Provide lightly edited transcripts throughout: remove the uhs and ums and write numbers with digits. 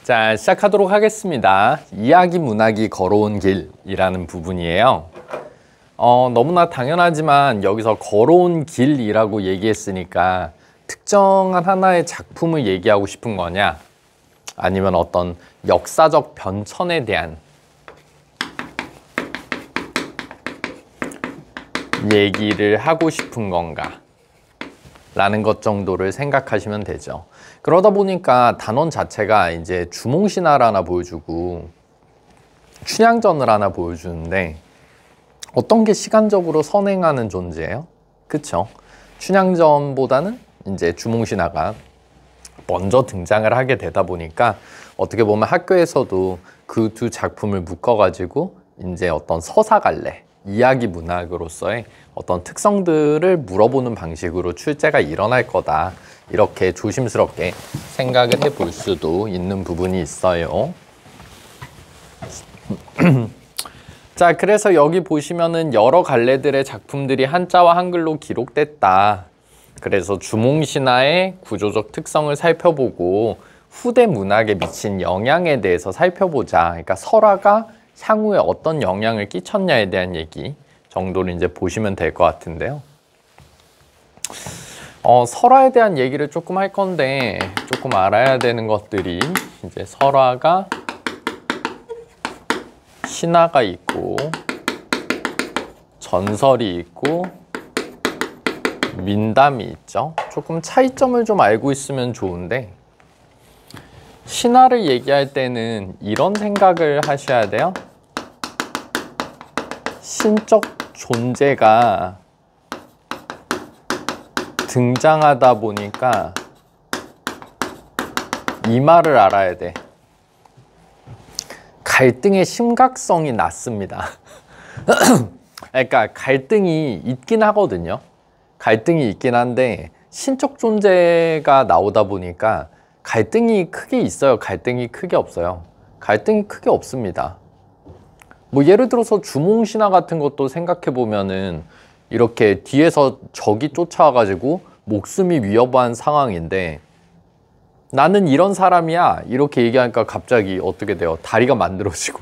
자, 시작하도록 하겠습니다. 이야기 문학이 걸어온 길이라는 부분이에요. 너무나 당연하지만 여기서 걸어온 길이라고 얘기했으니까 특정한 하나의 작품을 얘기하고 싶은 거냐, 아니면 어떤 역사적 변천에 대한 얘기를 하고 싶은 건가 라는 것 정도를 생각하시면 되죠. 그러다 보니까 단원 자체가 이제 주몽신화를 하나 보여주고 춘향전을 하나 보여주는데, 어떤 게 시간적으로 선행하는 존재예요? 그쵸? 춘향전보다는 이제 주몽신화가 먼저 등장을 하게 되다 보니까 어떻게 보면 학교에서도 그 두 작품을 묶어가지고 이제 어떤 서사갈래, 이야기 문학으로서의 어떤 특성들을 물어보는 방식으로 출제가 일어날 거다, 이렇게 조심스럽게 생각을 해볼 수도 있는 부분이 있어요. 자, 그래서 여기 보시면은 여러 갈래들의 작품들이 한자와 한글로 기록됐다. 그래서 주몽신화의 구조적 특성을 살펴보고 후대 문학에 미친 영향에 대해서 살펴보자. 그러니까 설화가 향후에 어떤 영향을 끼쳤냐에 대한 얘기 정도를 이제 보시면 될 것 같은데요. 설화에 대한 얘기를 조금 할 건데, 조금 알아야 되는 것들이 이제 설화가 신화가 있고 전설이 있고 민담이 있죠. 조금 차이점을 좀 알고 있으면 좋은데, 신화를 얘기할 때는 이런 생각을 하셔야 돼요. 신적 존재가 등장하다 보니까 이 말을 알아야 돼. 갈등의 심각성이 낮습니다. 그러니까 갈등이 있긴 하거든요. 갈등이 있긴 한데 신적 존재가 나오다 보니까 갈등이 크게 있어요? 갈등이 크게 없어요? 갈등이 크게 없습니다. 뭐 예를 들어서 주몽신화 같은 것도 생각해 보면은 이렇게 뒤에서 적이 쫓아와가지고 목숨이 위협한 상황인데, 나는 이런 사람이야 이렇게 얘기하니까 갑자기 어떻게 돼요? 다리가 만들어지고.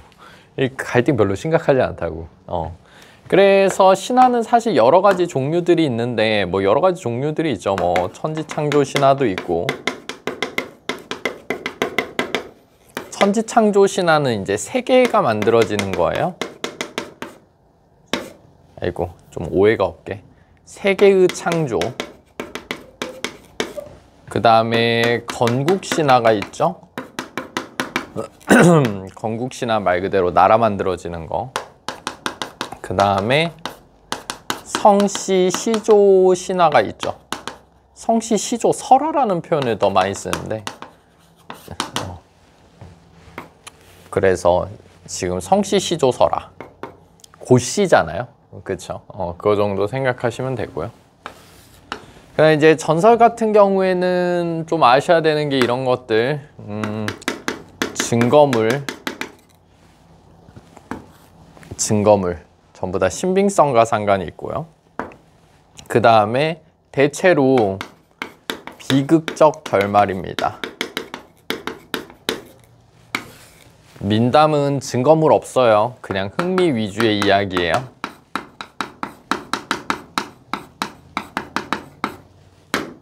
이 갈등 별로 심각하지 않다고. 그래서 신화는 사실 여러 가지 종류들이 있는데, 뭐 여러 가지 종류들이 있죠. 뭐 천지창조 신화도 있고, 천지창조 신화는 이제 세계가 만들어지는 거예요. 아이고, 좀 오해가 없게. 세계의 창조. 그 다음에 건국신화가 있죠. 건국신화 말 그대로 나라 만들어지는 거. 그 다음에 성씨 시조 신화가 있죠. 성씨 시조, 설화라는 표현을 더 많이 쓰는데, 그래서 지금 성씨 시조 설화, 고씨잖아요. 그쵸? 그 정도 생각하시면 되고요. 그다음에 이제 전설 같은 경우에는 좀 아셔야 되는 게 이런 것들, 증거물 전부 다 신빙성과 상관이 있고요. 그 다음에 대체로 비극적 결말입니다. 민담은 증거물 없어요. 그냥 흥미 위주의 이야기예요.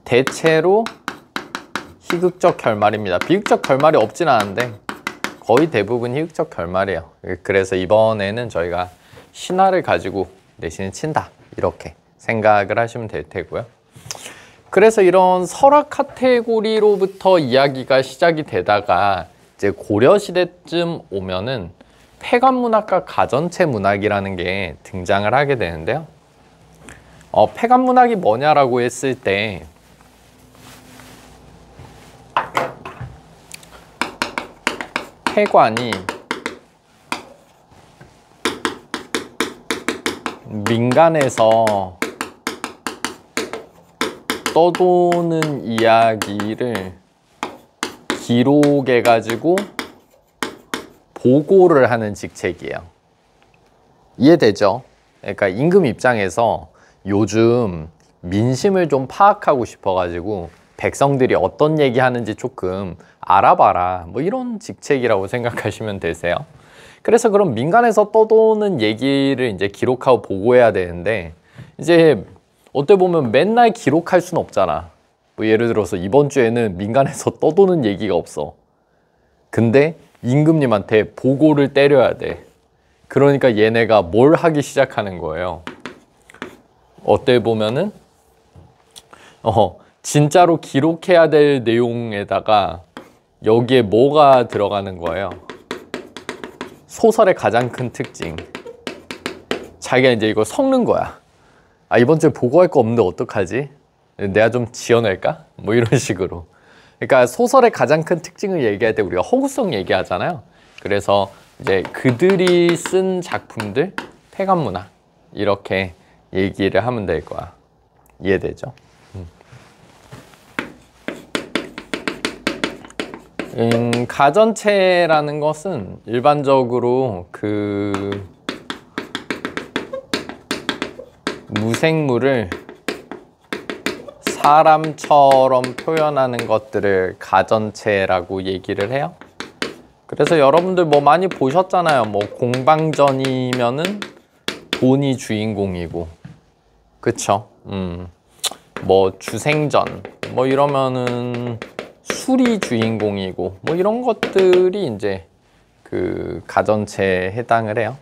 대체로 희극적 결말입니다. 비극적 결말이 없진 않은데 거의 대부분 희극적 결말이에요. 그래서 이번에는 저희가 신화를 가지고 대신에 친다, 이렇게 생각을 하시면 될 테고요. 그래서 이런 설화 카테고리로부터 이야기가 시작이 되다가 이제 고려시대쯤 오면은 폐관문학과 가전체 문학이라는 게 등장을 하게 되는데요. 폐관문학이 뭐냐라고 했을 때, 폐관이 민간에서 떠도는 이야기를 기록해가지고 보고를 하는 직책이에요. 이해되죠? 그러니까 임금 입장에서 요즘 민심을 좀 파악하고 싶어가지고 백성들이 어떤 얘기 하는지 조금 알아봐라. 뭐 이런 직책이라고 생각하시면 되세요. 그래서 그럼 민간에서 떠도는 얘기를 이제 기록하고 보고해야 되는데, 이제 어떻게 보면 맨날 기록할 순 없잖아. 뭐 예를 들어서 이번 주에는 민간에서 떠도는 얘기가 없어. 근데 임금님한테 보고를 때려야 돼. 그러니까 얘네가 뭘 하기 시작하는 거예요. 어때 보면은 진짜로 기록해야 될 내용에다가 여기에 뭐가 들어가는 거예요? 소설의 가장 큰 특징. 자기가 이제 이거 섞는 거야. 아, 이번 주에 보고할 거 없는데 어떡하지? 내가 좀 지어낼까? 뭐 이런 식으로. 그러니까 소설의 가장 큰 특징을 얘기할 때 우리가 허구성 얘기하잖아요. 그래서 이제 그들이 쓴 작품들, 폐간문학 이렇게 얘기를 하면 될 거야. 이해되죠? 가전체라는 것은 일반적으로 그 무생물을 사람처럼 표현하는 것들을 가전체라고 얘기를 해요. 그래서 여러분들 뭐 많이 보셨잖아요. 뭐 공방전이면은 돈이 주인공이고, 그쵸? 뭐 주생전, 뭐 이러면은 술이 주인공이고, 뭐 이런 것들이 이제 그 가전체에 해당을 해요.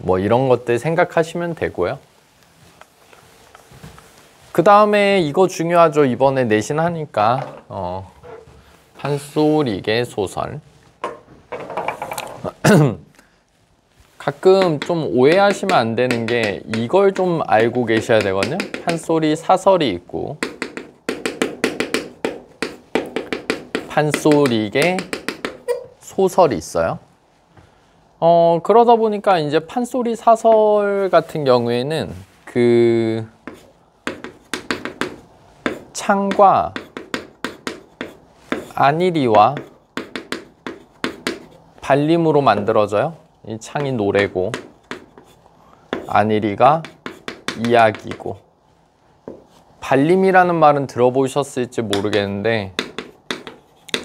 뭐 이런 것들 생각하시면 되고요. 그 다음에 이거 중요하죠. 이번에 내신 하니까 판소리계 소설. 가끔 좀 오해하시면 안 되는 게 이걸 좀 알고 계셔야 되거든요. 판소리 사설이 있고 판소리계 소설이 있어요. 그러다 보니까 이제 판소리 사설 같은 경우에는 그 창과 안일이와 발림으로 만들어져요. 이 창이 노래고 안일이가 이야기고, 발림이라는 말은 들어보셨을지 모르겠는데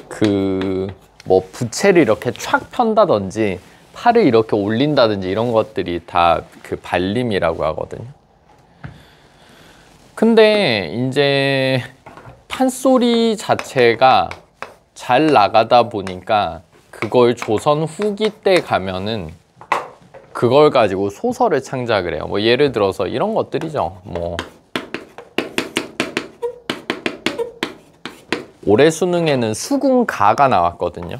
그 뭐 부채를 이렇게 촥 편다든지 팔을 이렇게 올린다든지 이런 것들이 다 그 발림이라고 하거든요. 근데 이제 판소리 자체가 잘 나가다 보니까 그걸 조선 후기 때 가면은 그걸 가지고 소설을 창작을 해요. 뭐 예를 들어서 이런 것들이죠. 뭐 올해 수능에는 수궁가가 나왔거든요.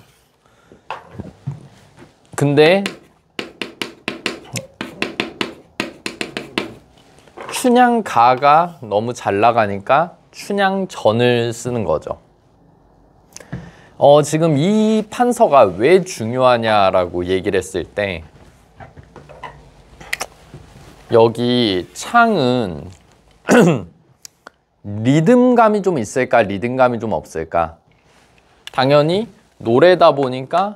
근데 춘향가가 너무 잘 나가니까 춘향전을 쓰는 거죠. 지금 이 판서가 왜 중요하냐라고 얘기를 했을 때, 여기 창은 리듬감이 좀 있을까, 리듬감이 좀 없을까? 당연히 노래다 보니까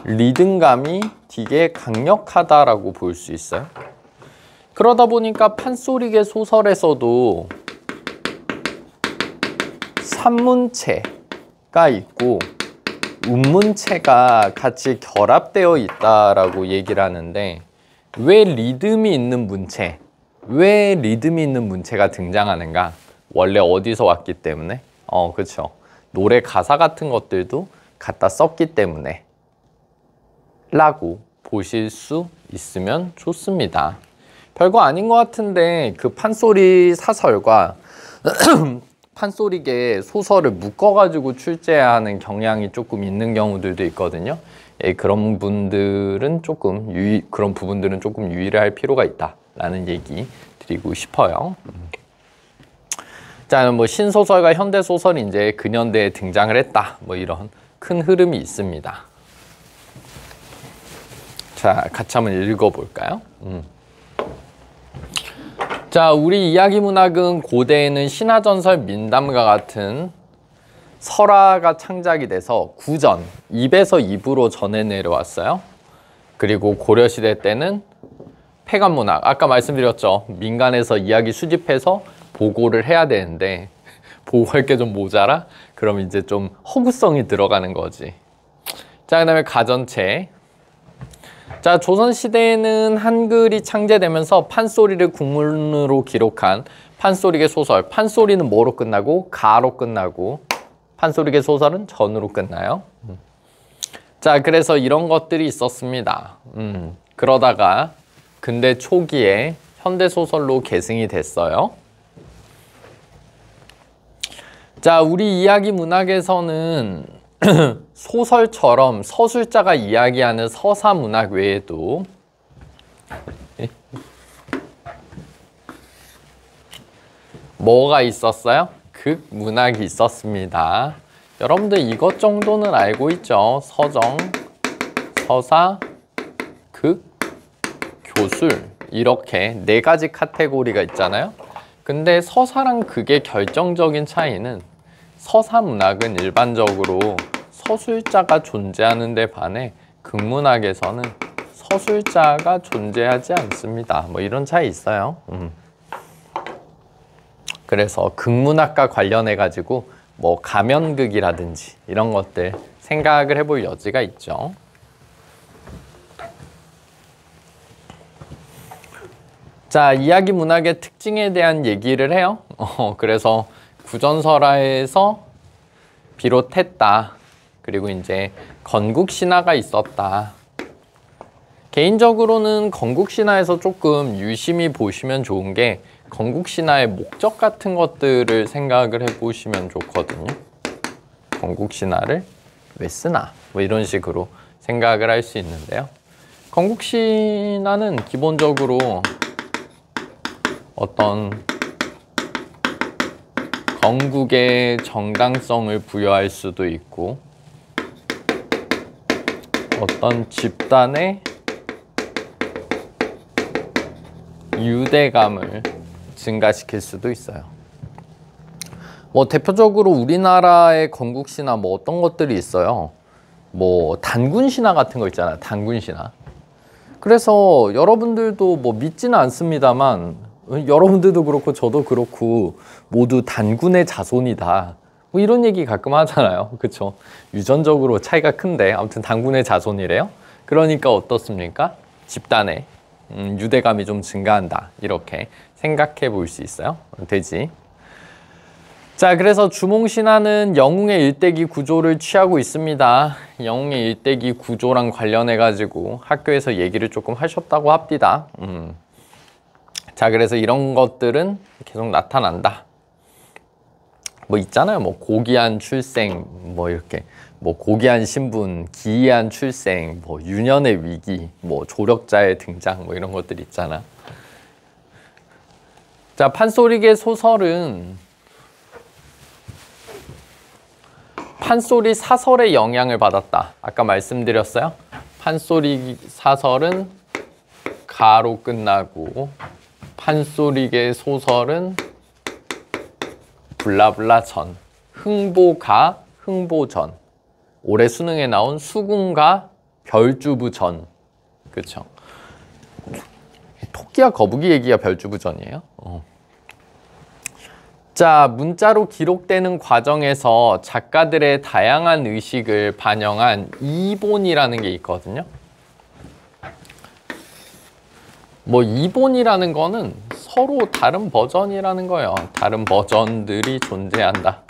리듬감이 되게 강력하다라고 볼 수 있어요. 그러다 보니까 판소리계 소설에서도 산문체가 있고 운문체가 같이 결합되어 있다라고 얘기를 하는데, 왜 리듬이 있는 문체, 왜 리듬이 있는 문체가 등장하는가? 원래 어디서 왔기 때문에? 그렇죠. 노래 가사 같은 것들도 갖다 썼기 때문에 라고 보실 수 있으면 좋습니다. 별거 아닌 것 같은데 그 판소리 사설과 판소리계 소설을 묶어가지고 출제하는 경향이 조금 있는 경우들도 있거든요. 그런 분들은 그런 부분들은 조금 유의를 할 필요가 있다라는 얘기 드리고 싶어요. 자, 뭐 신소설과 현대소설이 이제 근현대에 등장을 했다. 뭐 이런 큰 흐름이 있습니다. 자, 같이 한번 읽어볼까요? 자, 우리 이야기 문학은 고대에는 신화전설, 민담과 같은 설화가 창작이 돼서 구전, 입에서 입으로 전해 내려왔어요. 그리고 고려시대 때는 폐간문학, 아까 말씀드렸죠. 민간에서 이야기 수집해서 보고를 해야 되는데 보고할 게 좀 모자라? 그럼 이제 좀 허구성이 들어가는 거지. 자, 그 다음에 가전체. 자, 조선시대에는 한글이 창제되면서 판소리를 국문으로 기록한 판소리계 소설. 판소리는 뭐로 끝나고? 가로 끝나고, 판소리계 소설은 전으로 끝나요. 자, 그래서 이런 것들이 있었습니다. 그러다가 근대 초기에 현대소설로 계승이 됐어요. 자, 우리 이야기 문학에서는 소설처럼 서술자가 이야기하는 서사 문학 외에도 뭐가 있었어요? 극문학이 있었습니다. 여러분들 이것 정도는 알고 있죠? 서정, 서사, 극, 교술, 이렇게 네 가지 카테고리가 있잖아요. 근데 서사랑 극의 결정적인 차이는 서사문학은 일반적으로 서술자가 존재하는 데 반해 극문학에서는 서술자가 존재하지 않습니다. 뭐 이런 차이 있어요. 그래서 극문학과 관련해 가지고 뭐 가면극이라든지 이런 것들 생각을 해볼 여지가 있죠. 자, 이야기 문학의 특징에 대한 얘기를 해요. 그래서 구전설화에서 비롯했다. 그리고 이제 건국신화가 있었다. 개인적으로는 건국신화에서 조금 유심히 보시면 좋은 게 건국신화의 목적 같은 것들을 생각을 해보시면 좋거든요. 건국신화를 왜 쓰나? 뭐 이런 식으로 생각을 할 수 있는데요. 건국신화는 기본적으로 어떤 건국의 정당성을 부여할 수도 있고 어떤 집단의 유대감을 증가시킬 수도 있어요. 뭐 대표적으로 우리나라의 건국신화 뭐 어떤 것들이 있어요. 뭐 단군신화 같은 거 있잖아요. 단군신화. 그래서 여러분들도 뭐 믿지는 않습니다만 여러분들도 그렇고 저도 그렇고 모두 단군의 자손이다. 뭐 이런 얘기 가끔 하잖아요. 그렇죠? 유전적으로 차이가 큰데 아무튼 단군의 자손이래요. 그러니까 어떻습니까? 집단의 유대감이 좀 증가한다. 이렇게 생각해 볼 수 있어요. 되지. 자, 그래서 주몽신화는 영웅의 일대기 구조를 취하고 있습니다. 영웅의 일대기 구조랑 관련해 가지고 학교에서 얘기를 조금 하셨다고 합니다. 자, 그래서 이런 것들은 계속 나타난다. 뭐 있잖아요. 뭐 고귀한 출생, 뭐 이렇게 뭐 고귀한 신분, 기이한 출생, 뭐 유년의 위기, 뭐 조력자의 등장, 뭐 이런 것들 있잖아. 자, 판소리계 소설은 판소리 사설의 영향을 받았다. 아까 말씀드렸어요. 판소리 사설은 가로 끝나고 판소리계 소설은 블라블라 전, 흥보가, 흥보전, 올해 수능에 나온 수궁가, 별주부 전. 그쵸? 토끼와 거북이 얘기가 별주부 전이에요. 자, 문자로 기록되는 과정에서 작가들의 다양한 의식을 반영한 이본이라는 게 있거든요. 뭐 이본이라는 거는 서로 다른 버전이라는 거예요. 다른 버전들이 존재한다.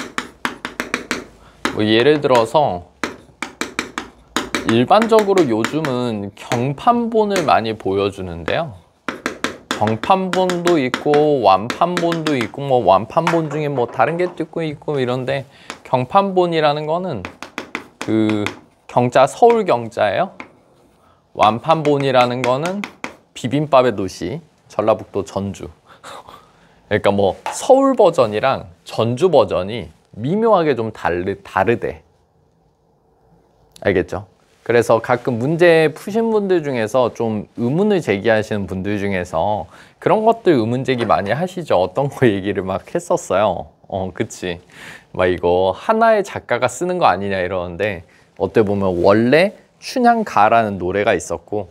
뭐 예를 들어서 일반적으로 요즘은 경판본을 많이 보여주는데요. 경판본도 있고 완판본도 있고 뭐 완판본 중에 뭐 다른 게 있고 이런데 경판본이라는 거는 그 경자 서울 경자예요. 완판본이라는 거는 비빔밥의 도시 전라북도 전주. 그러니까 뭐 서울 버전이랑 전주 버전이 미묘하게 좀 다르대. 알겠죠? 그래서 가끔 문제 푸신 분들 중에서 좀 의문을 제기하시는 분들 중에서 그런 것들 의문 제기 많이 하시죠. 어떤 거 얘기를 막 했었어요. 그치. 막 이거 하나의 작가가 쓰는 거 아니냐 이러는데 어떻게 보면 원래 춘향가라는 노래가 있었고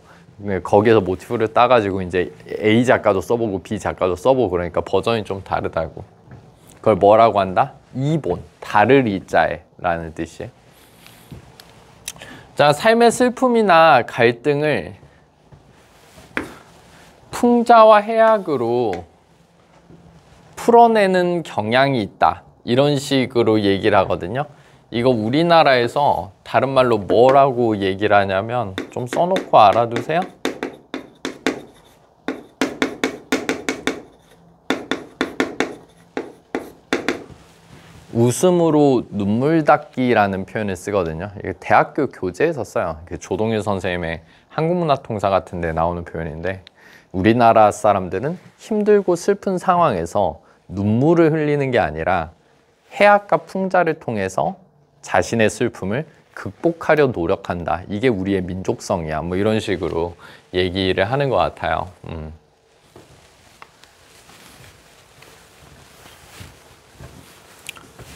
거기에서 모티프를 따가지고 이제 A 작가도 써보고 B 작가도 써보고 그러니까 버전이 좀 다르다고. 그걸 뭐라고 한다? 이본, 다를 이자에 라는 뜻이에요. 자, 삶의 슬픔이나 갈등을 풍자와 해악으로 풀어내는 경향이 있다. 이런 식으로 얘기를 하거든요. 이거 우리나라에서 다른 말로 뭐라고 얘기를 하냐면 좀 써놓고 알아두세요. 웃음으로 눈물 닦기라는 표현을 쓰거든요. 이게 대학교 교재에서 써요. 조동일 선생님의 한국문화통사 같은 데 나오는 표현인데 우리나라 사람들은 힘들고 슬픈 상황에서 눈물을 흘리는 게 아니라 해악과 풍자를 통해서 자신의 슬픔을 극복하려 노력한다. 이게 우리의 민족성이야. 뭐 이런 식으로 얘기를 하는 것 같아요.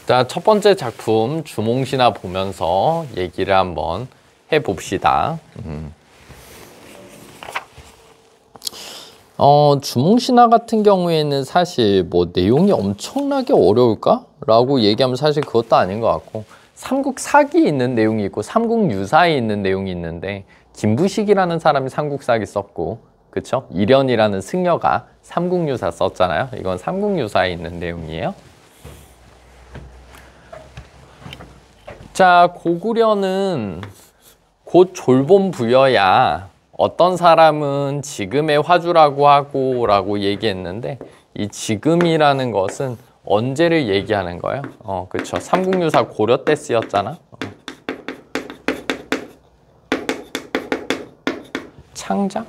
자, 첫 번째 작품 주몽신화 보면서 얘기를 한번 해봅시다. 주몽신화 같은 경우에는 사실 뭐 내용이 엄청나게 어려울까? 라고 얘기하면 사실 그것도 아닌 것 같고 삼국사기 있는 내용이 있고 삼국유사에 있는 내용이 있는데 김부식이라는 사람이 삼국사기 썼고 그쵸? 이련이라는 승려가 삼국유사 썼잖아요. 이건 삼국유사에 있는 내용이에요. 자, 고구려는 곧 졸본부여야 어떤 사람은 지금의 화주라고 하고 라고 얘기했는데 이 지금이라는 것은 언제를 얘기하는 거예요? 그쵸. 삼국유사 고려 때 쓰였잖아. 창작?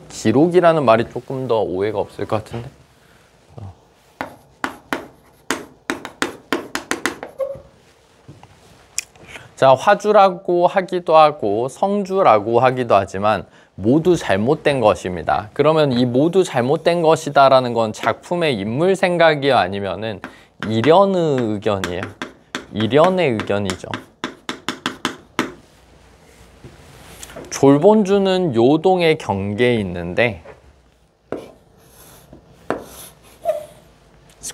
기록이라는 말이 조금 더 오해가 없을 것 같은데. 자, 화주라고 하기도 하고 성주라고 하기도 하지만 모두 잘못된 것입니다. 그러면 이 모두 잘못된 것이다 라는 건 작품의 인물 생각이요 아니면은 이련의 의견이에요? 이련의 의견이죠. 졸본주는 요동의 경계에 있는데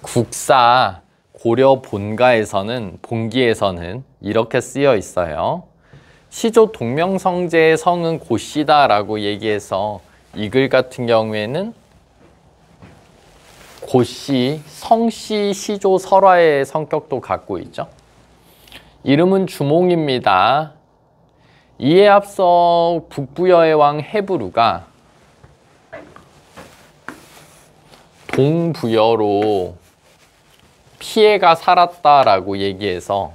국사 고려 본가에서는 본기에서는 이렇게 쓰여 있어요. 시조 동명성제의 성은 고씨다 라고 얘기해서 이 글 같은 경우에는 고씨, 성씨, 시조, 설화의 성격도 갖고 있죠. 이름은 주몽입니다. 이에 앞서 북부여의 왕 해부루가 동부여로 피해가 살았다라고 얘기해서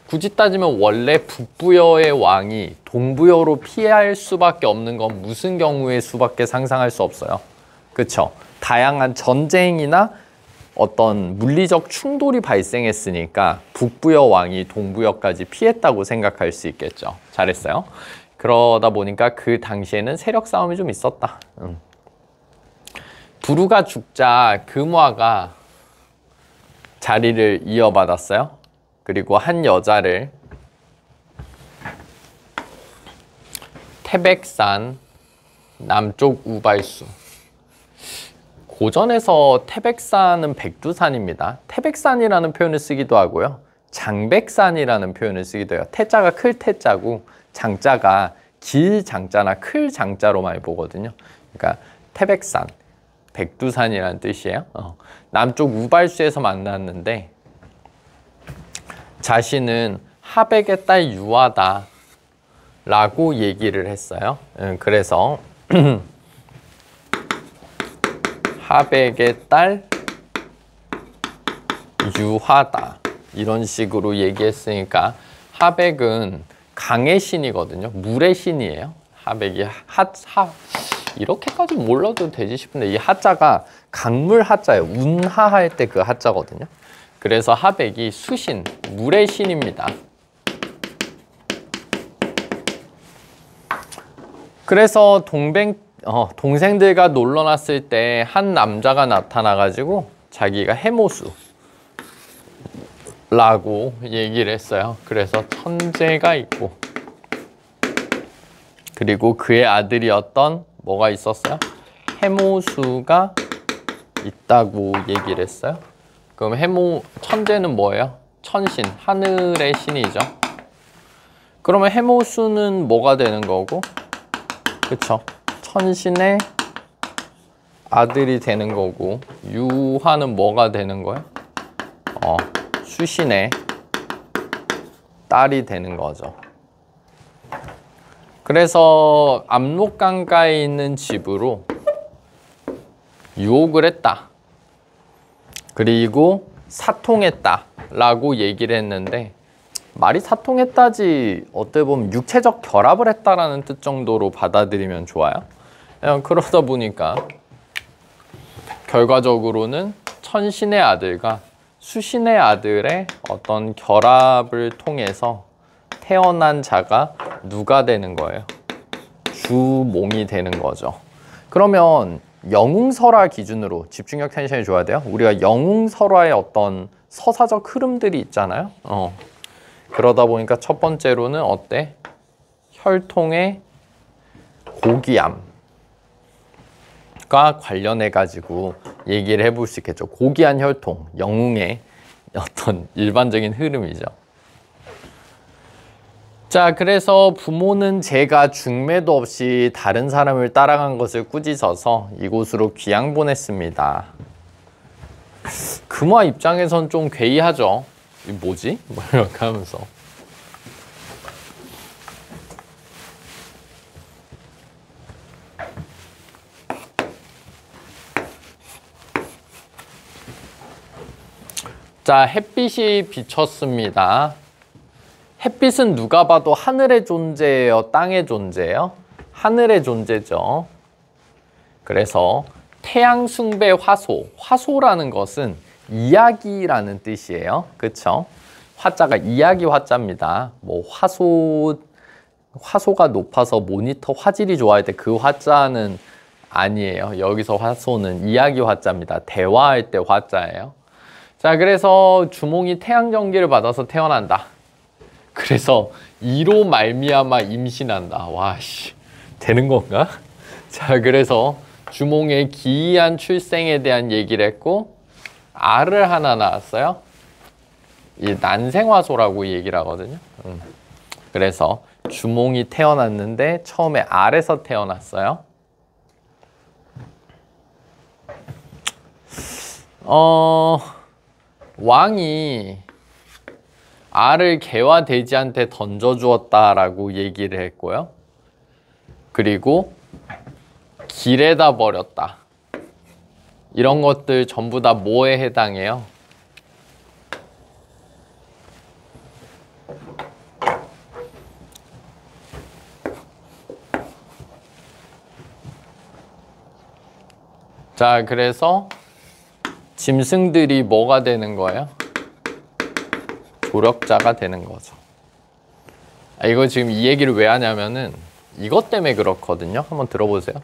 굳이 따지면 원래 북부여의 왕이 동부여로 피할 수밖에 없는 건 무슨 경우의 수밖에 상상할 수 없어요. 그쵸? 다양한 전쟁이나 어떤 물리적 충돌이 발생했으니까 북부여 왕이 동부여까지 피했다고 생각할 수 있겠죠. 잘했어요. 그러다 보니까 그 당시에는 세력 싸움이 좀 있었다. 부루가 죽자 금화가 자리를 이어받았어요. 그리고 한 여자를 태백산 남쪽 우발수, 고전에서 태백산은 백두산입니다. 태백산이라는 표현을 쓰기도 하고요. 장백산이라는 표현을 쓰기도 해요. 태자가 클 태자고 장자가 길 장자나 클 장자로 많이 보거든요. 그러니까 태백산, 백두산이라는 뜻이에요. 남쪽 우발수에서 만났는데 자신은 하백의 딸 유하다 라고 얘기를 했어요. 그래서 하백의 딸 유하다 이런 식으로 얘기했으니까 하백은 강의 신이거든요. 물의 신이에요. 하백이 이렇게까지 몰라도 되지 싶은데 이 하자가 강물 하자예요. 운하할 때 그 하자거든요. 그래서 하백이 수신, 물의 신입니다. 그래서 동생들과 놀러 났을 때 한 남자가 나타나가지고 자기가 해모수라고 얘기를 했어요. 그래서 천재가 있고 그리고 그의 아들이었던 뭐가 있었어요? 해모수가 있다고 얘기를 했어요. 그럼 천재는 뭐예요? 천신, 하늘의 신이죠. 그러면 해모수는 뭐가 되는 거고? 그쵸? 천신의 아들이 되는 거고, 유화는 뭐가 되는 거예요? 수신의 딸이 되는 거죠. 그래서 압록강가에 있는 집으로 유혹을 했다. 그리고 사통했다 라고 얘기를 했는데, 말이 사통했다지 어떻게 보면 육체적 결합을 했다라는 뜻 정도로 받아들이면 좋아요. 그러다 보니까 결과적으로는 천신의 아들과 수신의 아들의 어떤 결합을 통해서 태어난 자가 누가 되는 거예요? 주몽이 되는 거죠. 그러면 영웅설화 기준으로 집중력 텐션이 줘야 돼요. 우리가 영웅설화의 어떤 서사적 흐름들이 있잖아요. 그러다 보니까 첫 번째로는 어때? 혈통의 고귀함과 관련해 가지고 얘기를 해볼 수 있겠죠. 고귀한 혈통, 영웅의 어떤 일반적인 흐름이죠. 자, 그래서 부모는 제가 중매도 없이 다른 사람을 따라간 것을 꾸짖어서 이곳으로 귀양 보냈습니다. 금화 입장에선 좀 괴이하죠. 이 뭐지? 뭐 이렇게 하면서. 자, 햇빛이 비쳤습니다. 햇빛은 누가 봐도 하늘의 존재예요? 땅의 존재예요? 하늘의 존재죠. 그래서 태양 숭배 화소. 화소라는 것은 이야기라는 뜻이에요. 그쵸? 화자가 이야기 화자입니다. 뭐 화소가 높아서 모니터 화질이 좋아할 때 그 화자는 아니에요. 여기서 화소는 이야기 화자입니다. 대화할 때 화자예요. 자, 그래서 주몽이 태양 전기를 받아서 태어난다. 그래서 이로 말미암아 임신한다. 와, 씨, 되는 건가? 자, 그래서 주몽의 기이한 출생에 대한 얘기를 했고, 알을 하나 낳았어요. 이 난생화소라고 얘기를 하거든요. 그래서 주몽이 태어났는데 처음에 알에서 태어났어요. 왕이 알을 개와 돼지한테 던져주었다라고 얘기를 했고요. 그리고 길에다 버렸다. 이런 것들 전부 다 뭐에 해당해요? 자, 그래서 짐승들이 뭐가 되는 거예요? 조력자가 되는 거죠. 이거 지금 이 얘기를 왜 하냐면은 이것 때문에 그렇거든요. 한번 들어보세요.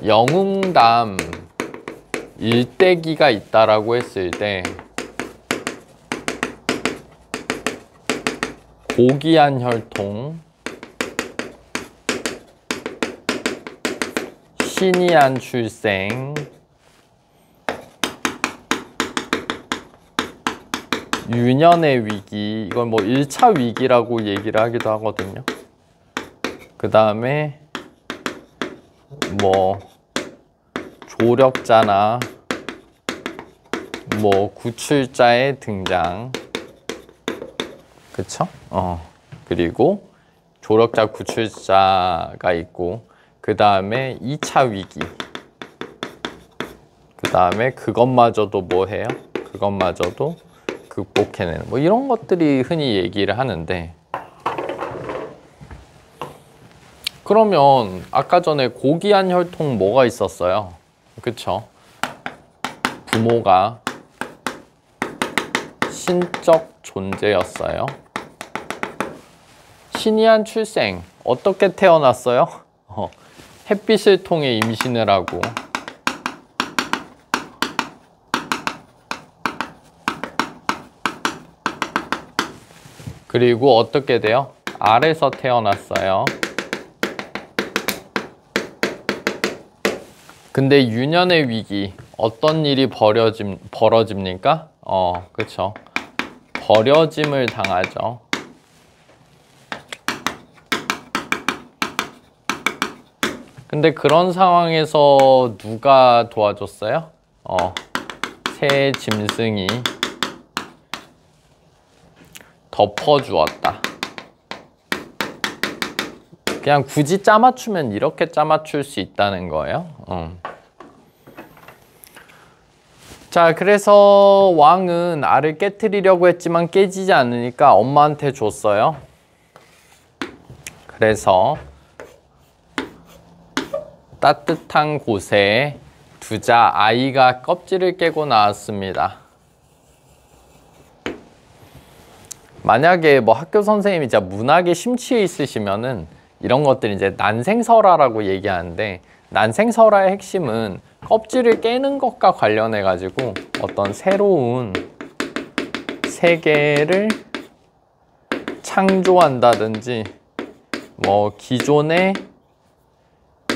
영웅담 일대기가 있다라고 했을 때 고귀한 혈통, 신이한 출생, 유년의 위기, 이건 뭐 1차 위기라고 얘기를 하기도 하거든요. 그 다음에 뭐 조력자나 뭐 구출자의 등장, 그쵸? 그리고 조력자, 구출자가 있고, 그 다음에 2차 위기, 그 다음에 그것마저도 뭐 해요? 그것마저도 극복해내는, 뭐 이런 것들이 흔히 얘기를 하는데, 그러면 아까 전에 고귀한 혈통 뭐가 있었어요? 그쵸? 부모가 신적 존재였어요. 신이한 출생, 어떻게 태어났어요? 햇빛을 통해 임신을 하고, 그리고 어떻게 돼요? 알에서 태어났어요. 근데 유년의 위기, 어떤 일이 벌어집니까? 그쵸. 버려짐을 당하죠. 근데 그런 상황에서 누가 도와줬어요? 새 짐승이 덮어주었다. 그냥 굳이 짜맞추면 이렇게 짜맞출 수 있다는 거예요. 자, 그래서 왕은 알을 깨트리려고 했지만 깨지지 않으니까 엄마한테 줬어요. 그래서 따뜻한 곳에 두자 아이가 껍질을 깨고 나왔습니다. 만약에 뭐 학교 선생님이 진짜 문학에 심취해 있으시면은 이런 것들이 이제 난생설화라고 얘기하는데, 난생설화의 핵심은 껍질을 깨는 것과 관련해 가지고 어떤 새로운 세계를 창조한다든지 뭐 기존의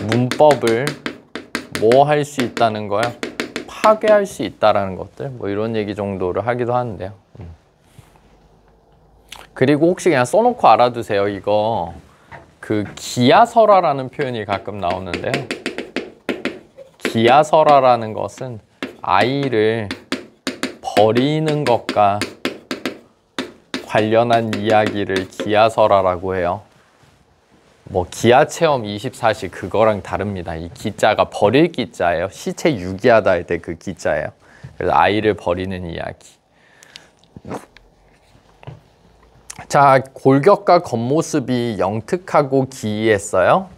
문법을 뭐 할 수 있다는 거야, 파괴할 수 있다라는 것들, 뭐 이런 얘기 정도를 하기도 하는데요. 그리고 혹시 그냥 써놓고 알아두세요. 이거 그 기야설화라는 표현이 가끔 나오는데요. 기야설화라는 것은 아이를 버리는 것과 관련한 이야기를 기야설화라고 해요. 뭐 기야체험 24시 그거랑 다릅니다. 이 기자가 버릴 기자예요. 시체 유기하다 할 때 그 기자예요. 그래서 아이를 버리는 이야기. 자, 골격과 겉모습이 영특하고 기이했어요.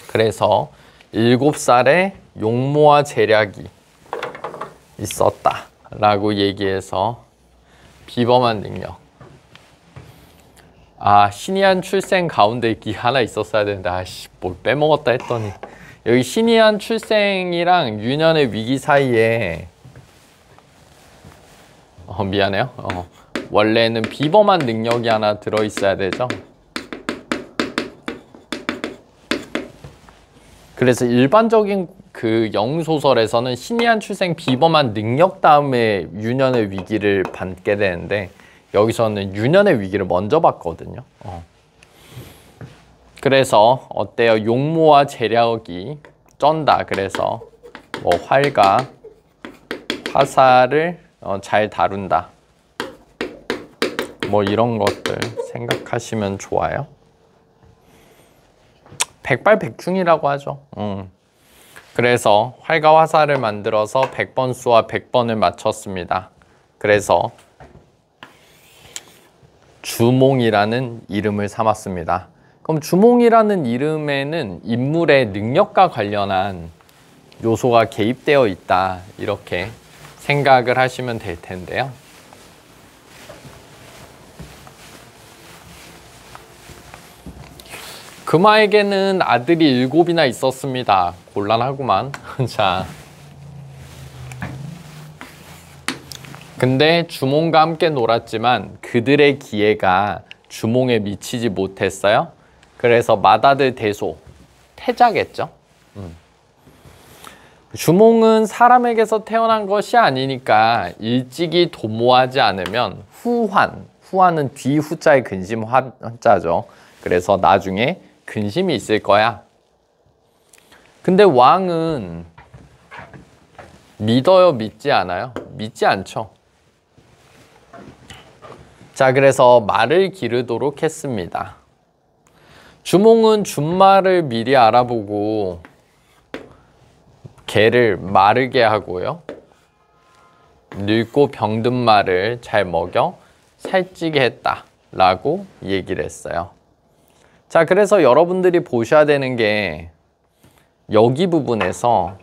그래서 7살에 용모와 재략이 있었다 라고 얘기해서 비범한 능력. 신이한 출생 가운데 기 하나 있었어야 되는데 뭘 빼먹었다 했더니, 여기 신이한 출생이랑 유년의 위기 사이에 미안해요. 원래는 비범한 능력이 하나 들어있어야 되죠. 그래서 일반적인 그 영소설에서는 신이한 출생 비범한 능력 다음에 유년의 위기를 받게 되는데, 여기서는 유년의 위기를 먼저 받거든요. 그래서 어때요? 용모와 재력이 쩐다. 그래서 뭐 활과 화살을 잘 다룬다. 뭐 이런 것들 생각하시면 좋아요. 백발백중이라고 하죠. 그래서 활과 화살을 만들어서 100번 쏘아 100번을 맞췄습니다. 그래서 주몽이라는 이름을 삼았습니다. 그럼 주몽이라는 이름에는 인물의 능력과 관련한 요소가 개입되어 있다, 이렇게 생각을 하시면 될 텐데요. 금화에게는 아들이 7이나 있었습니다. 곤란하구만. 자, 근데 주몽과 함께 놀았지만 그들의 기회가 주몽에 미치지 못했어요. 그래서 맏아들 대소, 태자겠죠. 주몽은 사람에게서 태어난 것이 아니니까 일찍이 도모하지 않으면 후한은 뒤후자의 근심 한자죠. 그래서 나중에 근심이 있을 거야. 근데 왕은 믿어요, 믿지 않아요? 믿지 않죠. 자, 그래서 말을 기르도록 했습니다. 주몽은 준말을 미리 알아보고 개를 마르게 하고요, 늙고 병든 말을 잘 먹여 살찌게 했다 라고 얘기를 했어요. 자, 그래서 여러분들이 보셔야 되는 게 여기 부분에서,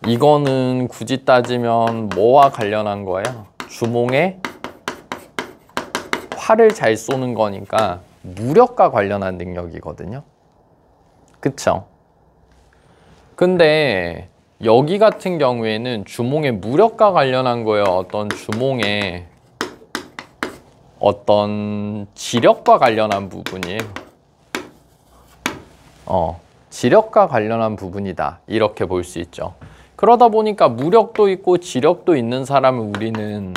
이거는 굳이 따지면 뭐와 관련한 거예요? 주몽의 활을 잘 쏘는 거니까 무력과 관련한 능력이거든요. 그쵸? 근데 여기 같은 경우에는 주몽의 무력과 관련한 거예요. 어떤 주몽의 어떤 지력과 관련한 부분이에요. 지력과 관련한 부분이다. 이렇게 볼 수 있죠. 그러다 보니까 무력도 있고 지력도 있는 사람을 우리는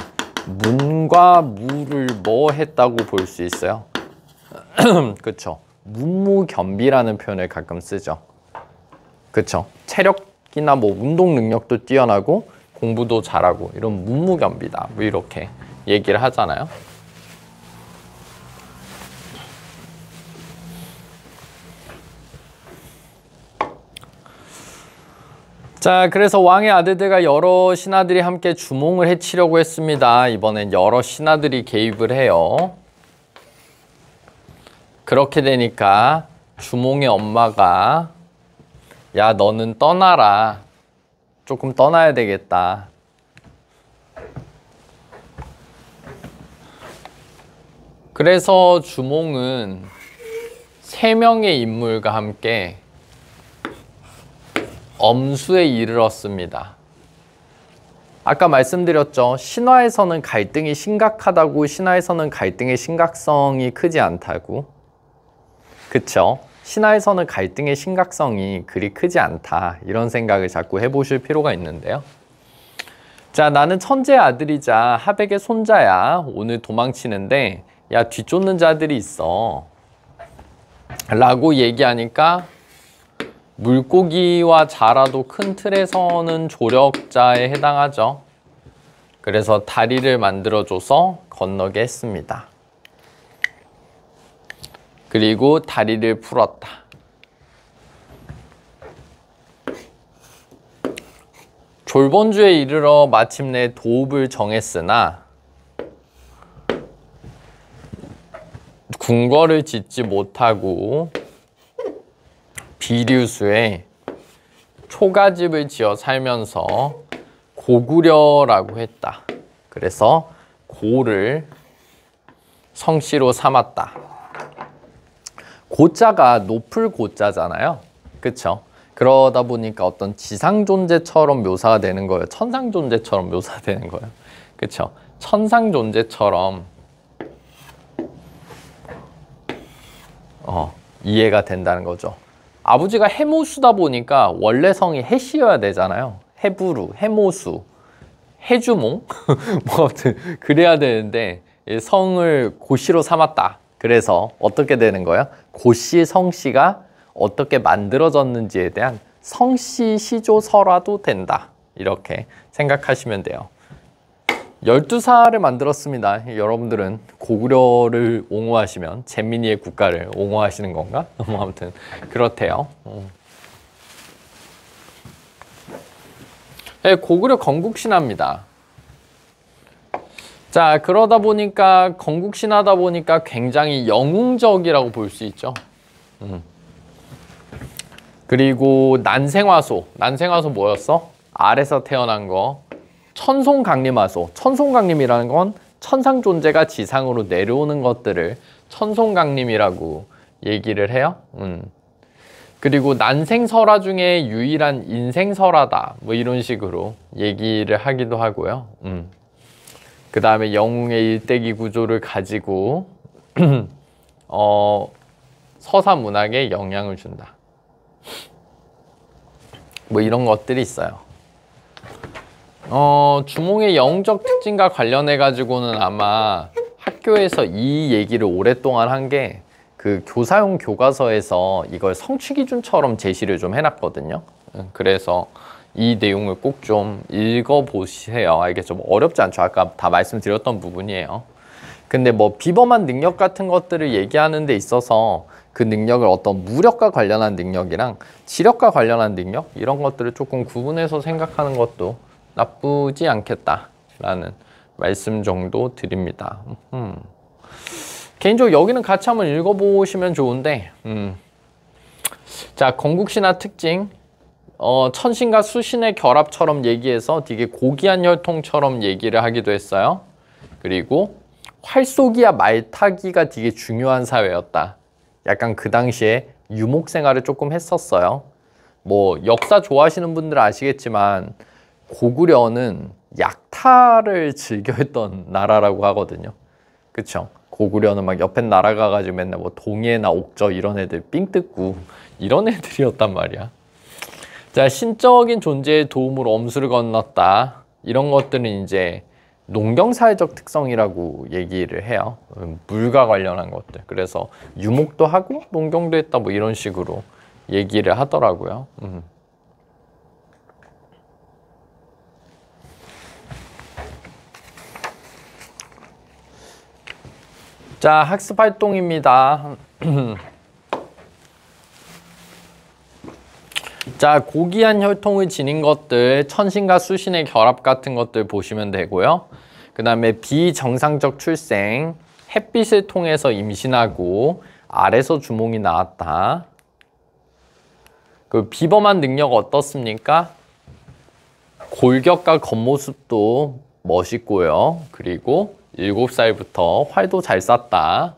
문과 무를 뭐 했다고 볼 수 있어요? 그쵸. 문무겸비라는 표현을 가끔 쓰죠. 그쵸. 체력이나 뭐 운동 능력도 뛰어나고 공부도 잘하고 이런 문무겸비다. 뭐 이렇게 얘기를 하잖아요. 자, 그래서 왕의 아들들과 여러 신하들이 함께 주몽을 해치려고 했습니다. 이번엔 여러 신하들이 개입을 해요. 그렇게 되니까 주몽의 엄마가 야, 너는 떠나라. 조금 떠나야 되겠다. 그래서 주몽은 3명의 인물과 함께 엄수에 이르렀습니다. 아까 말씀드렸죠. 신화에서는 갈등이 심각하다고, 신화에서는 갈등의 심각성이 크지 않다고. 그쵸? 신화에서는 갈등의 심각성이 그리 크지 않다. 이런 생각을 자꾸 해보실 필요가 있는데요. 자, 나는 천재의 아들이자 하백의 손자야. 오늘 도망치는데 야, 뒤쫓는 자들이 있어. 라고 얘기하니까 물고기와 자라도 큰 틀에서는 조력자에 해당하죠. 그래서 다리를 만들어줘서 건너게 했습니다. 그리고 다리를 풀었다. 졸본주에 이르러 마침내 도읍을 정했으나 궁궐을 짓지 못하고 비류수에 초가집을 지어 살면서 고구려라고 했다. 그래서 고를 성씨로 삼았다. 고자가 높을 고자잖아요. 그쵸? 그러다 보니까 어떤 지상 존재처럼 묘사가 되는 거예요. 천상 존재처럼 묘사되는 거예요. 그쵸? 천상 존재처럼 이해가 된다는 거죠. 아버지가 해모수다 보니까 원래 성이 해시여야 되잖아요. 해부루, 해모수, 해주몽 뭐 아무튼 그래야 되는데 성을 고씨로 삼았다. 그래서 어떻게 되는 거예요? 고씨 성씨가 어떻게 만들어졌는지에 대한 성씨 시조서라도 된다. 이렇게 생각하시면 돼요. 12사를 만들었습니다. 여러분들은 고구려를 옹호하시면 잼민이의 국가를 옹호하시는 건가? 뭐 아무튼 그렇대요. 네, 고구려 건국신화입니다. 자, 그러다 보니까 건국신화다 보니까 굉장히 영웅적이라고 볼 수 있죠. 그리고 난생화소 뭐였어? 알에서 태어난 거. 천송강림화소. 천송강림이라는 건 천상 존재가 지상으로 내려오는 것들을 천송강림이라고 얘기를 해요. 그리고 난생설화 중에 유일한 인생설화다. 뭐 이런 식으로 얘기를 하기도 하고요. 그 다음에 영웅의 일대기 구조를 가지고 서사 문학에 영향을 준다. 뭐 이런 것들이 있어요. 주몽의 영웅적 특징과 관련해 가지고는 아마 학교에서 이 얘기를 오랫동안 한 게 그 교사용 교과서에서 이걸 성취 기준처럼 제시를 좀 해놨거든요. 그래서 이 내용을 꼭 좀 읽어보세요. 이게 좀 어렵지 않죠. 아까 다 말씀드렸던 부분이에요. 근데 뭐 비범한 능력 같은 것들을 얘기하는 데 있어서 그 능력을 어떤 무력과 관련한 능력이랑 지력과 관련한 능력 이런 것들을 조금 구분해서 생각하는 것도 나쁘지 않겠다라는 말씀 정도 드립니다. 개인적으로 여기는 같이 한번 읽어보시면 좋은데 자, 건국신화 특징 천신과 수신의 결합처럼 얘기해서 되게 고귀한 혈통처럼 얘기를 하기도 했어요. 그리고 활쏘기와 말타기가 되게 중요한 사회였다. 약간 그 당시에 유목 생활을 조금 했었어요. 뭐 역사 좋아하시는 분들은 아시겠지만 고구려는 약탈을 즐겨 했던 나라라고 하거든요. 그쵸? 고구려는 막 옆에 날아가가지고 맨날 뭐 동해나 옥저 이런 애들 삥 뜯고 이런 애들이었단 말이야. 자, 신적인 존재의 도움으로 엄수를 건넜다. 이런 것들은 이제 농경사회적 특성이라고 얘기를 해요. 물과 관련한 것들. 그래서 유목도 하고 농경도 했다 뭐 이런 식으로 얘기를 하더라고요. 자, 학습 활동입니다. 자, 고귀한 혈통을 지닌 것들, 천신과 수신의 결합 같은 것들 보시면 되고요. 그 다음에 비정상적 출생, 햇빛을 통해서 임신하고 알에서 주몽이 나왔다. 그 비범한 능력 어떻습니까? 골격과 겉모습도 멋있고요. 그리고 7살부터 활도 잘 쐈다.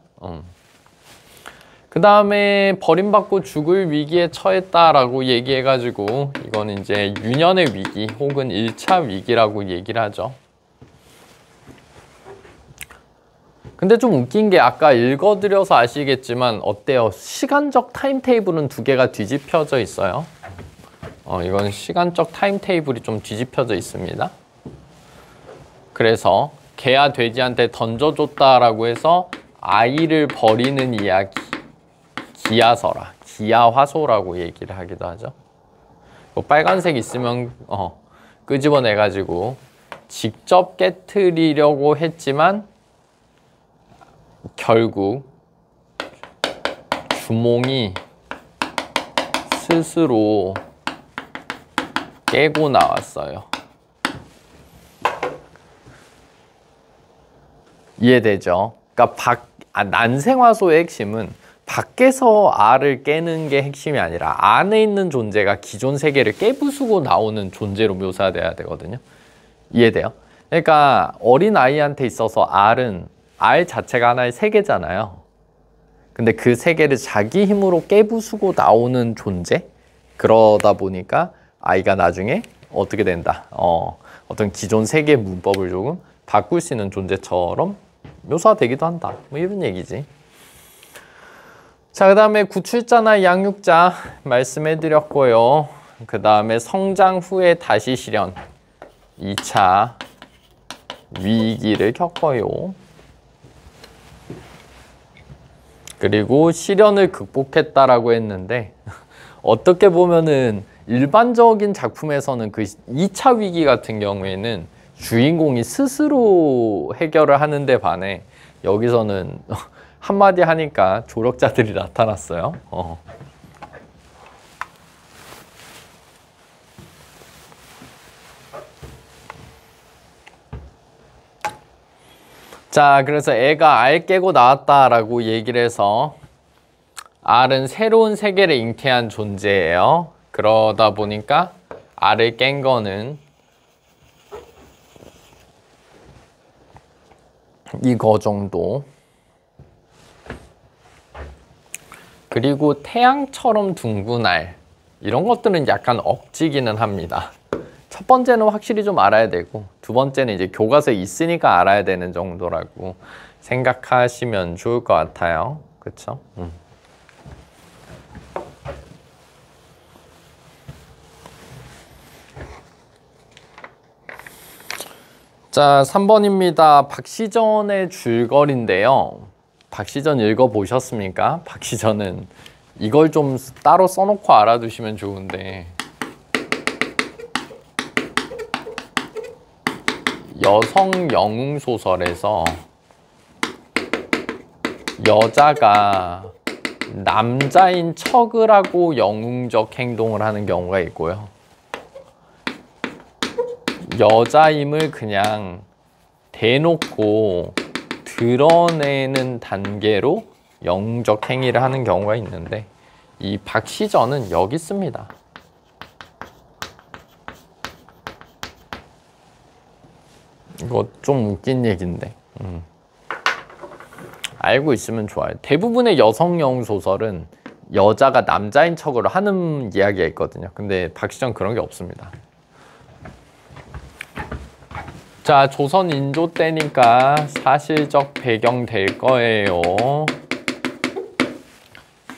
그 다음에 버림받고 죽을 위기에 처했다라고 얘기해가지고 이거는 이제 유년의 위기 혹은 1차 위기라고 얘기를 하죠. 근데 좀 웃긴 게 아까 읽어드려서 아시겠지만 어때요? 시간적 타임테이블은 두 개가 뒤집혀져 있어요. 이건 시간적 타임테이블이 좀 뒤집혀져 있습니다. 그래서 개야 돼지한테 던져줬다라고 해서 아이를 버리는 이야기, 기야서라, 기야화소라고 얘기를 하기도 하죠. 빨간색 있으면 끄집어내가지고 직접 깨트리려고 했지만 결국 주몽이 스스로 깨고 나왔어요. 이해되죠? 그러니까 난생화소의 핵심은 밖에서 알을 깨는 게 핵심이 아니라 안에 있는 존재가 기존 세계를 깨부수고 나오는 존재로 묘사돼야 되거든요. 이해돼요? 그러니까 어린아이한테 있어서 알은 알 자체가 하나의 세계잖아요. 근데 그 세계를 자기 힘으로 깨부수고 나오는 존재? 그러다 보니까 아이가 나중에 어떻게 된다? 어떤 기존 세계의 문법을 조금 바꿀 수 있는 존재처럼 묘사되기도 한다. 뭐 이런 얘기지. 자, 그 다음에 구출자나 양육자 말씀해드렸고요. 그 다음에 성장 후에 다시 실현 2차 위기를 겪어요. 그리고 시련을 극복했다라고 했는데 어떻게 보면은 일반적인 작품에서는 그 2차 위기 같은 경우에는 주인공이 스스로 해결을 하는데 반해 여기서는 한마디 하니까 조력자들이 나타났어요. 자, 그래서 애가 알 깨고 나왔다라고 얘기를 해서 알은 새로운 세계를 잉태한 존재예요. 그러다 보니까 알을 깬 거는 이거 정도. 그리고 태양처럼 둥근 알, 이런 것들은 약간 억지기는 합니다. 첫 번째는 확실히 좀 알아야 되고 두 번째는 이제 교과서에 있으니까 알아야 되는 정도라고 생각하시면 좋을 것 같아요. 그쵸? 자, 3번입니다. 박시전의 줄거리인데요. 박시전 읽어보셨습니까? 박시전은 이걸 좀 따로 써놓고 알아두시면 좋은데 여성 영웅 소설에서 여자가 남자인 척을 하고 영웅적 행동을 하는 경우가 있고요. 여자임을 그냥 대놓고 드러내는 단계로 영웅적 행위를 하는 경우가 있는데 이 박시전은 여기 있습니다. 이거 좀 웃긴 얘기인데 알고 있으면 좋아요. 대부분의 여성 영웅 소설은 여자가 남자인 척으로 하는 이야기가 있거든요. 근데 박시전 그런 게 없습니다. 자, 조선 인조 때니까 사실적 배경 될 거예요.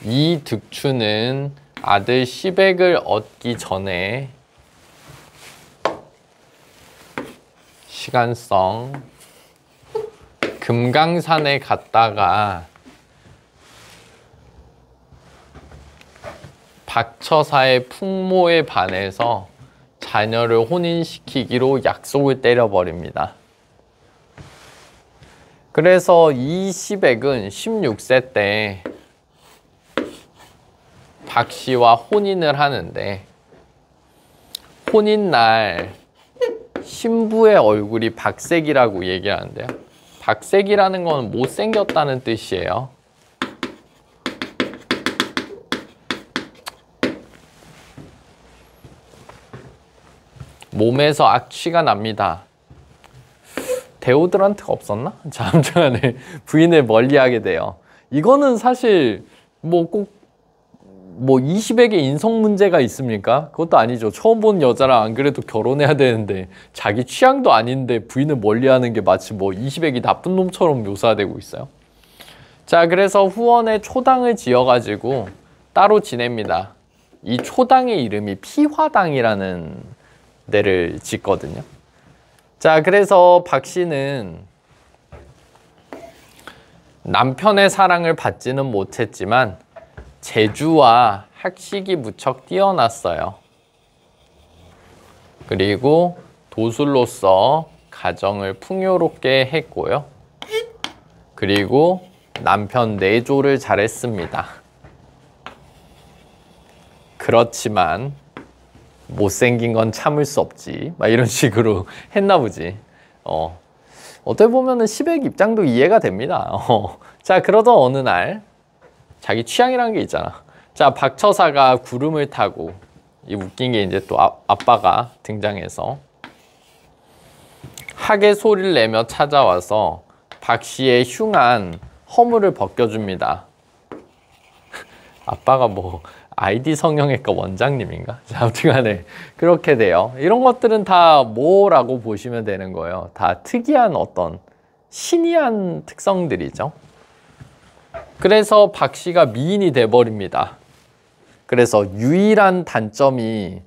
이 득추는 아들 시백을 얻기 전에 시간성 금강산에 갔다가 박처사의 풍모에 반해서 자녀를 혼인시키기로 약속을 때려버립니다. 그래서 이 시백은 16세 때 박씨와 혼인을 하는데, 혼인날 신부의 얼굴이 박색이라고 얘기하는데요. 박색이라는 건 못생겼다는 뜻이에요. 몸에서 악취가 납니다. 데오드란트가 없었나? 자, 아무튼 부인을 멀리하게 돼요. 이거는 사실 꼭 20액의 인성 문제가 있습니까? 그것도 아니죠. 처음 본 여자랑 안 그래도 결혼해야 되는데 자기 취향도 아닌데 부인을 멀리하는 게 마치 20액이 나쁜 놈처럼 묘사되고 있어요. 자, 그래서 후원에 초당을 지어가지고 따로 지냅니다. 이 초당의 이름이 피화당이라는 데를 짓거든요. 자, 그래서 박 씨는 남편의 사랑을 받지는 못했지만 재주와 학식이 무척 뛰어났어요. 그리고 도술로서 가정을 풍요롭게 했고요. 그리고 남편 내조를 잘했습니다. 그렇지만 못생긴 건 참을 수 없지, 막 이런 식으로 했나 보지. 어떻게 보면은 시백 입장도 이해가 됩니다. 자, 그러던 어느 날 자기 취향이라는 게 있잖아. 자, 박처사가 구름을 타고, 이 웃긴 게 이제 또 아빠가 등장해서 하게 소리를 내며 찾아와서 박 씨의 흉한 허물을 벗겨줍니다. 아빠가 아이디 성형외과 원장님인가? 자, 아무튼 간에 그렇게 돼요. 이런 것들은 다 뭐라고 보시면 되는 거예요. 다 특이한 어떤 신이한 특성들이죠. 그래서 박 씨가 미인이 돼버립니다. 그래서 유일한 단점이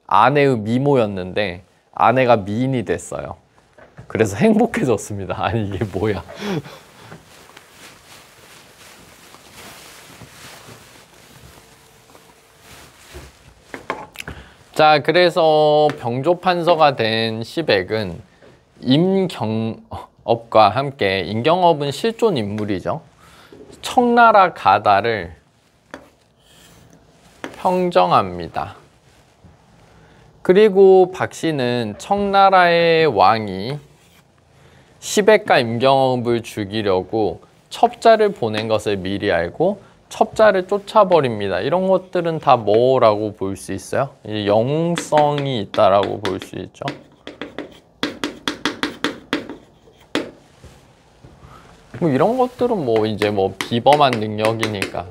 아내의 미모였는데 아내가 미인이 됐어요. 그래서 행복해졌습니다. 아니, 이게 뭐야. 자, 그래서 병조판서가 된 시백은 임경업과 함께, 임경업은 실존 인물이죠. 청나라 가다를 평정합니다. 그리고 박 씨는 청나라의 왕이 시백과 임경업을 죽이려고 첩자를 보낸 것을 미리 알고 첩자를 쫓아버립니다. 이런 것들은 다 뭐라고 볼 수 있어요? 영웅성이 있다라고 볼 수 있죠. 이런 것들은 이제 비범한 능력이니까.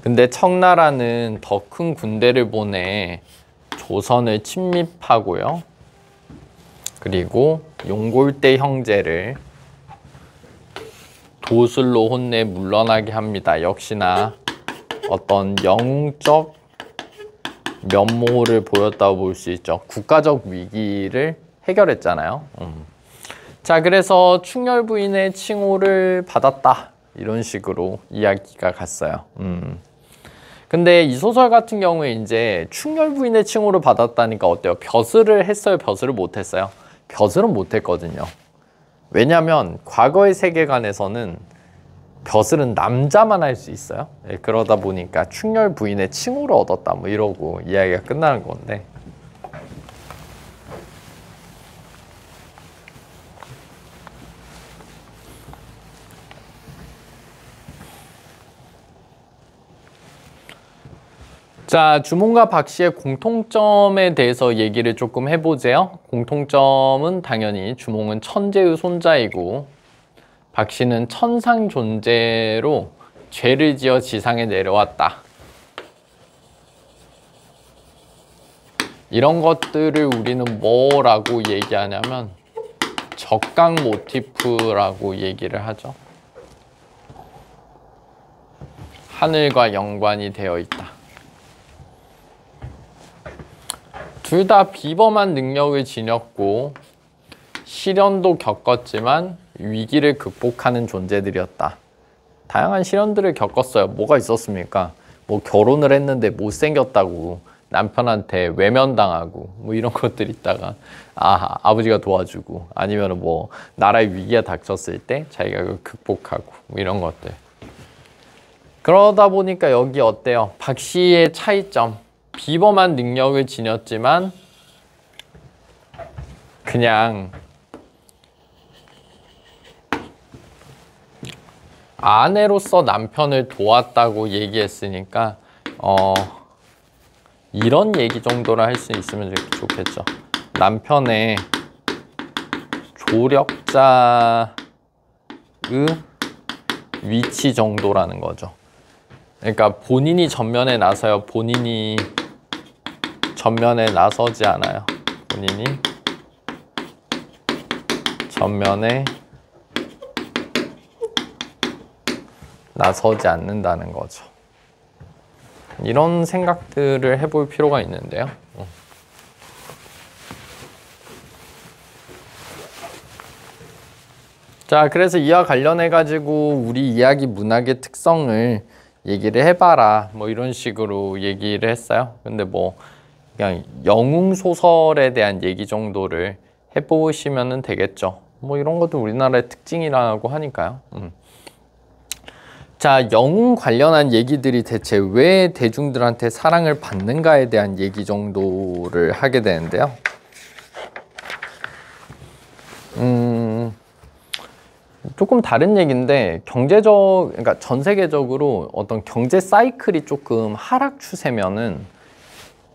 근데 청나라는 더 큰 군대를 보내 조선을 침입하고요. 그리고 용골대 형제를 도술로 혼내 물러나게 합니다. 역시나 어떤 영웅적 면모를 보였다고 볼 수 있죠. 국가적 위기를 해결했잖아요. 자, 그래서 충렬 부인의 칭호를 받았다, 이런 식으로 이야기가 갔어요. 근데 이 소설 같은 경우에 이제 충렬 부인의 칭호를 받았다니까 어때요? 벼슬을 했어요? 벼슬을 못했어요? 벼슬은 못했거든요. 왜냐하면 과거의 세계관에서는 벼슬은 남자만 할 수 있어요. 그러다 보니까 충렬 부인의 칭호를 얻었다, 이러고 이야기가 끝나는 건데. 자, 주몽과 박 씨의 공통점에 대해서 얘기를 조금 해보세요. 공통점은 당연히 주몽은 천재의 손자이고 박 씨는 천상 존재로 죄를 지어 지상에 내려왔다. 이런 것들을 우리는 뭐라고 얘기하냐면 적각 모티프라고 얘기를 하죠. 하늘과 연관이 되어 있다. 둘 다 비범한 능력을 지녔고 시련도 겪었지만 위기를 극복하는 존재들이었다. 다양한 시련들을 겪었어요. 뭐가 있었습니까? 뭐 결혼을 했는데 못생겼다고 남편한테 외면당하고 뭐 이런 것들 있다가 아버지가 도와주고, 아니면 뭐 나라의 위기가 닥쳤을 때 자기가 그걸 극복하고 뭐 이런 것들. 그러다 보니까 여기 어때요? 박 씨의 차이점. 비범한 능력을 지녔지만 그냥 아내로서 남편을 도왔다고 얘기했으니까 이런 얘기 정도라 할 수 있으면 좋겠죠. 남편의 조력자의 위치 정도라는 거죠. 그러니까 본인이 전면에 나서요. 본인이 전면에 나서지 않아요. 본인이 전면에 나서지 않는다는 거죠. 이런 생각들을 해볼 필요가 있는데요. 자, 그래서 이와 관련해 가지고 우리 이야기 문학의 특성을 얘기를 해봐라, 뭐 이런 식으로 얘기를 했어요. 근데 뭐 그냥 영웅 소설에 대한 얘기 정도를 해보시면 되겠죠. 뭐 이런 것도 우리나라의 특징이라고 하니까요. 자, 영웅 관련한 얘기들이 대체 왜 대중들한테 사랑을 받는가에 대한 얘기 정도를 하게 되는데요. 조금 다른 얘기인데, 그러니까 전 세계적으로 어떤 경제 사이클이 조금 하락 추세면은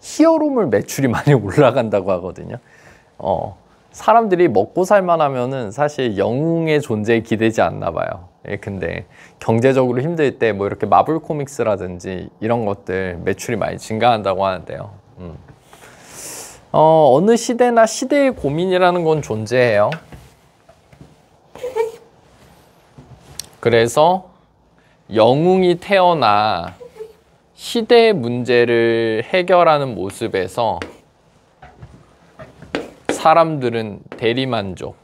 히어로물 매출이 많이 올라간다고 하거든요. 사람들이 먹고 살만 하면은 사실 영웅의 존재에 기대지 않나 봐요. 근데 경제적으로 힘들 때 뭐 이렇게 마블 코믹스라든지 이런 것들 매출이 많이 증가한다고 하는데요. 어느 시대나 시대의 고민이라는 건 존재해요. 그래서 영웅이 태어나 시대의 문제를 해결하는 모습에서 사람들은 대리만족,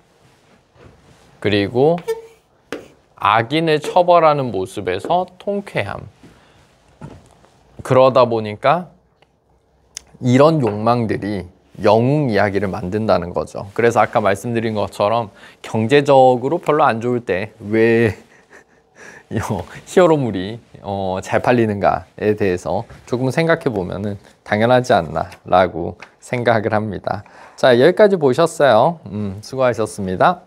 그리고 악인을 처벌하는 모습에서 통쾌함. 그러다 보니까 이런 욕망들이 영웅 이야기를 만든다는 거죠. 그래서 아까 말씀드린 것처럼 경제적으로 별로 안 좋을 때 왜 히어로물이 잘 팔리는가에 대해서 조금 생각해 보면은 당연하지 않나 라고 생각을 합니다. 자, 여기까지 보셨어요. 수고하셨습니다.